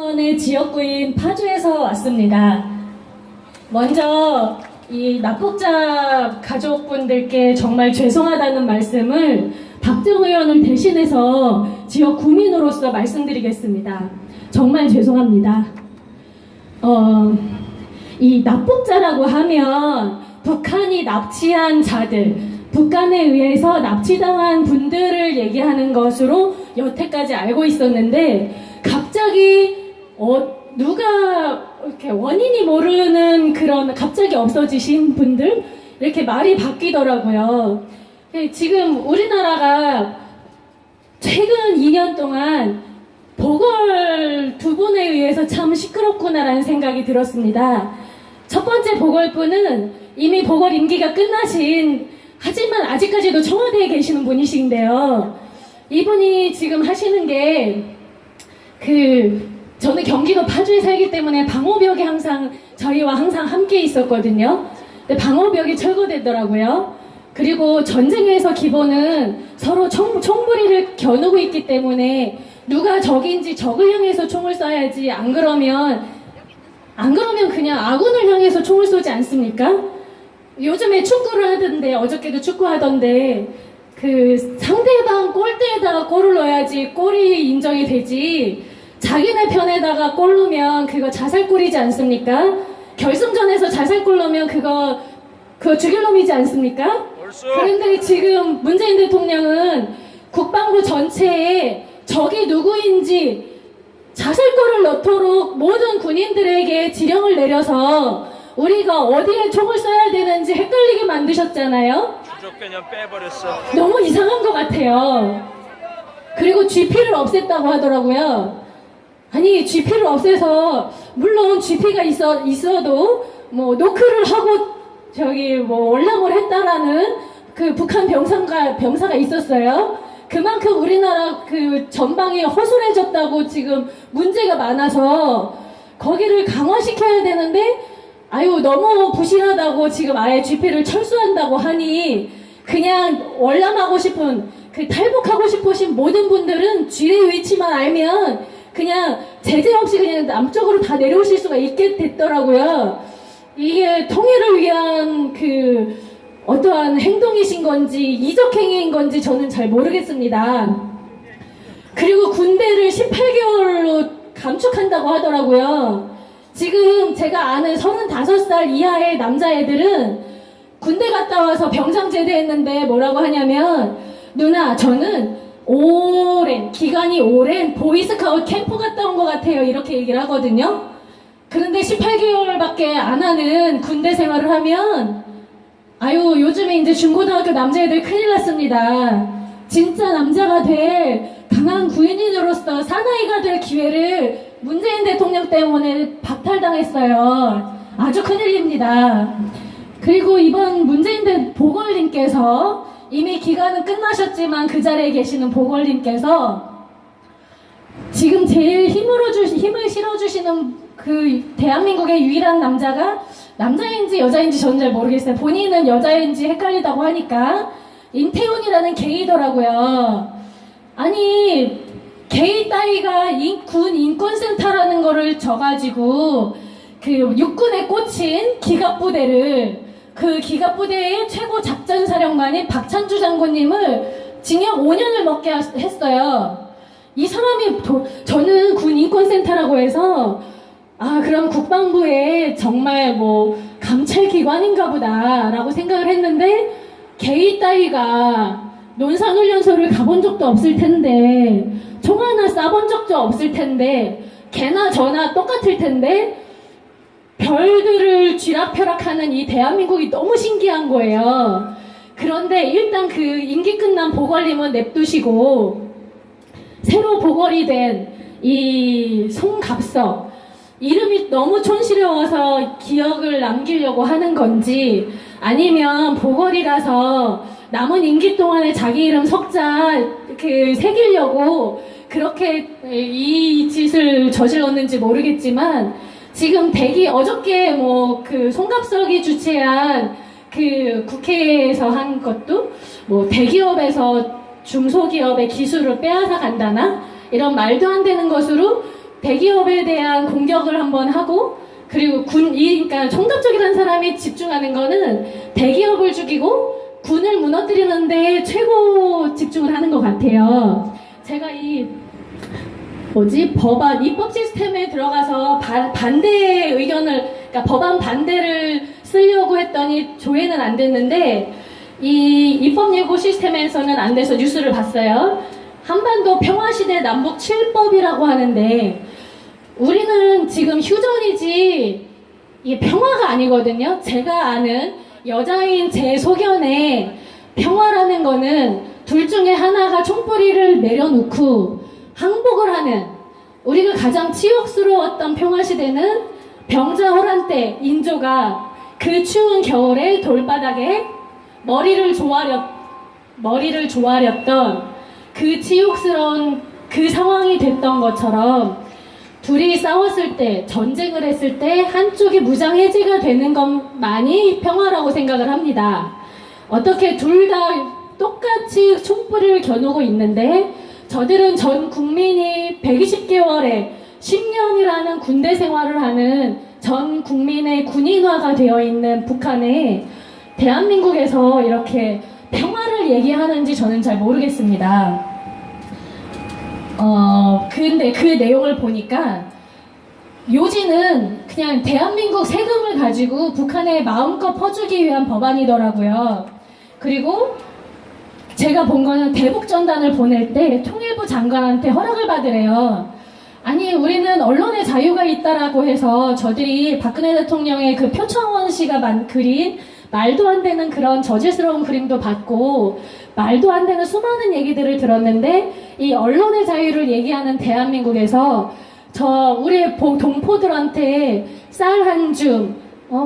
의 지역구인 파주에서 왔습니다. 먼저 이 납북자 가족분들께 정말 죄송하다는 말씀을 박정 의원을 대신해서 지역 구민으로서 말씀드리겠습니다. 정말 죄송합니다. 이 납북자라고 하면 북한이 납치한 자들, 북한에 의해서 납치당한 분들을 얘기하는 것으로 여태까지 알고 있었는데 갑자기 누가 이렇게 원인이 모르는 그런 갑자기 없어지신 분들 이렇게 말이 바뀌더라고요. 지금 우리나라가 최근 2년 동안 보궐 두 분에 의해서 참 시끄럽구나라는 생각이 들었습니다. 첫 번째 보궐분은 이미 보궐 임기가 끝나신 하지만 아직까지도 청와대에 계시는 분이신데요. 이분이 지금 하시는 게 저는 경기도 파주에 살기 때문에 방호벽이 항상 저희와 항상 함께 있었거든요. 근데 방호벽이 철거되더라고요. 그리고 전쟁에서 기본은 서로 총부리를 겨누고 있기 때문에 누가 적인지 적을 향해서 총을 쏴야지 안 그러면 그냥 아군을 향해서 총을 쏘지 않습니까? 요즘에 축구를 하던데 어저께도 축구하던데 상대방 골대에다가 골을 넣어야지 골이 인정이 되지 자기네 편에다가 골 넣으면 그거 자살골이지 않습니까? 결승전에서 자살골 넣으면 그거 죽일 놈이지 않습니까? 그런데 지금 문재인 대통령은 국방부 전체에 적이 누구인지 자살골을 넣도록 모든 군인들에게 지령을 내려서 우리가 어디에 총을 쏴야 되는지 헷갈리게 만드셨잖아요. 주적 개념 빼버렸어. 너무 이상한 것 같아요. 그리고 GP를 없앴다고 하더라고요. 아니 GP를 없애서 물론 GP가 있어도 뭐 노크를 하고 월남을 했다라는 북한 병사가 있었어요. 그만큼 우리나라 전방이 허술해졌다고 지금 문제가 많아서 거기를 강화시켜야 되는데 너무 부실하다고 지금 아예 GP를 철수한다고 하니 그냥 월남하고 싶은 탈북하고 싶으신 모든 분들은 지뢰 위치만 알면 그냥 제재 없이 그냥 남쪽으로 다 내려오실 수가 있게 됐더라고요. 이게 통일을 위한 어떠한 행동이신 건지 이적행위인 건지 저는 잘 모르겠습니다. 그리고 군대를 18개월로 감축한다고 하더라고요. 지금 제가 아는 35살 이하의 남자애들은 군대 갔다 와서 병장 제대했는데 뭐라고 하냐면 누나 저는 기간이 오랜 보이스카우트 캠프 갔다 온 것 같아요 이렇게 얘기를 하거든요. 그런데 18개월밖에 안 하는 군대 생활을 하면 요즘에 이제 중고등학교 남자애들 큰일 났습니다. 진짜 남자가 될 강한 군인으로서 사나이가 될 기회를 문재인 대통령 때문에 박탈당했어요. 아주 큰일입니다. 그리고 이번 문재인 보궐님께서 이미 기간은 끝나셨지만 그 자리에 계시는 보궐님께서 지금 제일 힘을 실어주시는 대한민국의 유일한 남자가 남자인지 여자인지 저는 잘 모르겠어요. 본인은 여자인지 헷갈리다고 하니까 임태훈이라는 게이더라고요. 아니 게이 따위가 군 인권센터라는 거를 져가지고 육군에 꽂힌 기갑부대를 기갑부대의 최고 작전사령관인 박찬주 장군님을 징역 5년을 먹게 했어요. 이 사람이 저는 군 인권센터라고 해서 그럼 국방부에 정말 감찰기관인가 보다 라고 생각을 했는데 게이 따위가 논산훈련소를 가본 적도 없을 텐데 총 하나 쏴본 적도 없을 텐데 개나 저나 똑같을 텐데 별들을 쥐락펴락하는 이 대한민국이 너무 신기한 거예요. 그런데 일단 임기 끝난 보궐님은 냅두시고 새로 보궐이 된 이 송갑석 이름이 너무 촌스러워서 기억을 남기려고 하는 건지 아니면 보궐이라서 남은 임기 동안에 자기 이름 석자 새기려고 그렇게 이 짓을 저질렀는지 모르겠지만 지금 어저께 송갑석이 주최한 국회에서 한 것도 대기업에서 중소기업의 기술을 빼앗아 간다나 이런 말도 안 되는 것으로 대기업에 대한 공격을 한번 하고, 그리고 그러니까 총각적이라는 사람이 집중하는 거는 대기업을 죽이고 군을 무너뜨리는 데 최고 집중을 하는 것 같아요. 제가 법안, 입법 시스템에 들어가서 반대 의견을, 그러니까 법안 반대를 쓰려고 했더니 조회는 안 됐는데, 이 입법 예고 시스템에서는 안 돼서 뉴스를 봤어요. 한반도 평화시대 남북 7법이라고 하는데, 우리는 지금 휴전이지 이게 평화가 아니거든요. 제가 아는 여자인 제 소견에 평화라는 거는 둘 중에 하나가 총뿌리를 내려놓고 항복을 하는, 우리가 가장 치욕스러웠던 평화시대는 병자호란 때 인조가 그 추운 겨울에 돌바닥에 머리를 조아렸던 그 치욕스러운 그 상황이 됐던 것처럼, 둘이 싸웠을 때, 전쟁을 했을 때 한쪽이 무장해제가 되는 것만이 평화라고 생각을 합니다. 어떻게 둘 다 똑같이 총불을 겨누고 있는데, 저들은 전 국민이 120개월에 10년이라는 군대 생활을 하는 전 국민의 군인화가 되어 있는 북한에 대한민국에서 이렇게 평화를 얘기하는지 저는 잘 모르겠습니다. 근데 그 내용을 보니까 요지는 그냥 대한민국 세금을 가지고 북한에 마음껏 퍼주기 위한 법안이더라고요. 그리고 제가 본 거는 대북전단을 보낼 때 통일부 장관한테 허락을 받으래요. 아니, 우리는 언론의 자유가 있다라고 해서 저들이 박근혜 대통령의 그 표창원 씨가 그린 말도 안 되는 그런 저질스러운 그림도 봤고, 말도 안 되는 수많은 얘기들을 들었는데, 이 언론의 자유를 얘기하는 대한민국에서 우리 동포들한테 쌀 한 줌,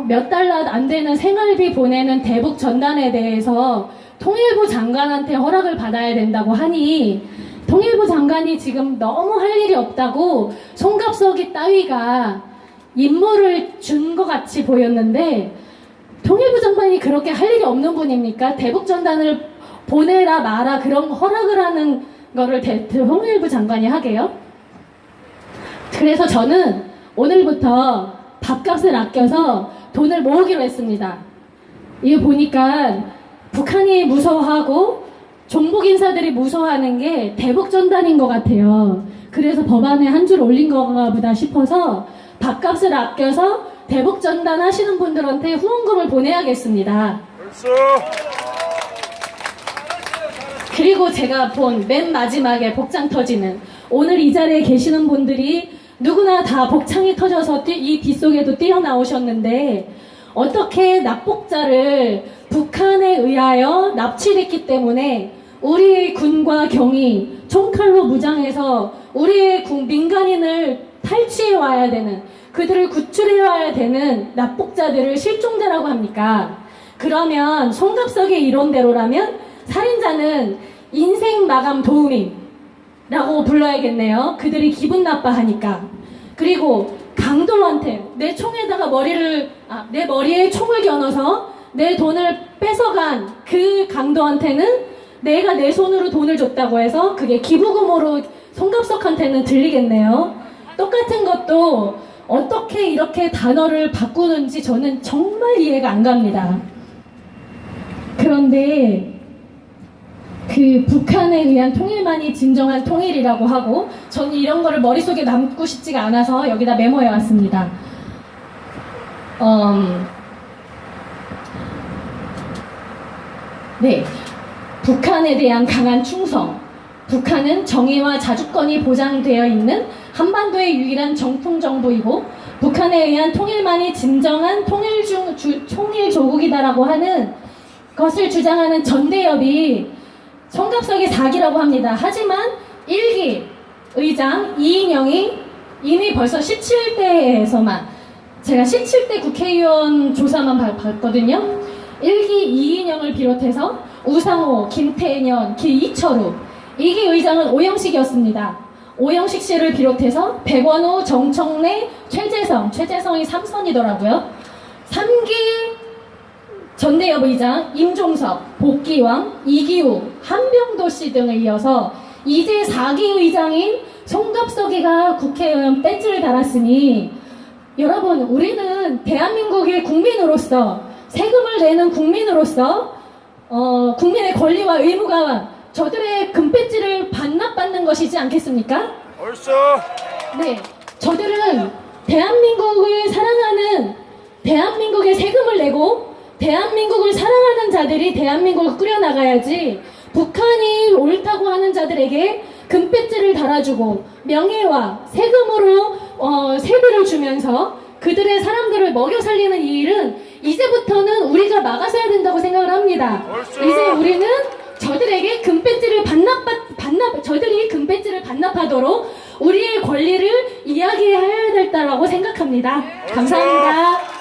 몇 달러 안 되는 생활비 보내는 대북 전단에 대해서 통일부 장관한테 허락을 받아야 된다고 하니, 통일부 장관이 지금 너무 할 일이 없다고 송갑석이 따위가 임무를 준 것 같이 보였는데, 통일부 장관이 그렇게 할 일이 없는 분입니까? 대북 전단을 보내라 마라 그런 허락을 하는 거를 통일부 장관이 하게요? 그래서 저는 오늘부터 밥값을 아껴서 돈을 모으기로 했습니다. 이거 보니까 북한이 무서워하고 종북 인사들이 무서워하는 게 대북 전단인 것 같아요. 그래서 법안에 한 줄 올린 건가 보다 싶어서 밥값을 아껴서 대북 전단 하시는 분들한테 후원금을 보내야겠습니다. 그리고 제가 본 맨 마지막에 복장 터지는, 오늘 이 자리에 계시는 분들이 누구나 다 복창이 터져서 이 빗속에도 뛰어나오셨는데, 어떻게 납복자를 북한에 의하여 납치됐기 때문에 우리의 군과 경이 총칼로 무장해서 우리의 민간인을 탈취해 와야 되는, 그들을 구출해 와야 되는 납복자들을 실종자라고 합니까? 그러면 송갑석의 이론대로라면 살인자는 인생 마감 도우미라고 불러야겠네요. 그들이 기분 나빠하니까. 그리고 강도한테 내 머리에 총을 겨눠서 내 돈을 뺏어간 그 강도한테는 내가 내 손으로 돈을 줬다고 해서 그게 기부금으로 송갑석한테는 들리겠네요. 똑같은 것도 어떻게 이렇게 단어를 바꾸는지 저는 정말 이해가 안 갑니다. 그런데 그 북한에 의한 통일만이 진정한 통일이라고 하고, 저는 이런 거를 머릿속에 남고 싶지가 않아서 여기다 메모해 왔습니다. 네, 북한에 대한 강한 충성. 북한은 정의와 자주권이 보장되어 있는 한반도의 유일한 정통 정부이고, 북한에 의한 통일만이 진정한 통일 조국이다라고 하는 것을 주장하는 전대협이 송갑석의 4기라고 합니다. 하지만 1기 의장 이인영이 이미 벌써 17대에서만, 제가 17대 국회의원 조사만 봤거든요. 1기 이인영을 비롯해서 우상호, 김태년, 이철우, 2기 의장은 오영식이었습니다. 오영식 씨를 비롯해서 백원호, 정청래, 최재성이 3선이더라고요. 3기 전대협 의장 임종석, 복기왕, 이기우, 한병도 씨 등에 이어서 이제 4기 의장인 송갑석이가 국회의원 배지를 달았으니 여러분, 우리는 대한민국의 국민으로서, 세금을 내는 국민으로서 국민의 권리와 의무가 저들의 금배지를 반납받는 것이지 않겠습니까? 옳소. 네, 저들은 대한민국을 사랑하는, 대한민국에 세금을 내고 대한민국을 사랑하는 자들이 대한민국을 꾸려나가야지, 북한이 옳다고 하는 자들에게 금배지를 달아주고 명예와 세금으로 세비를 주면서 그들의 사람들을 먹여 살리는 이 일은 이제부터는 우리가 막아서야 된다고 생각을 합니다. 옳소. 이제 우리는 저들에게 금배지를 저들이 금배지를 반납하도록 우리의 권리를 이야기해야 된다고 생각합니다. 감사합니다.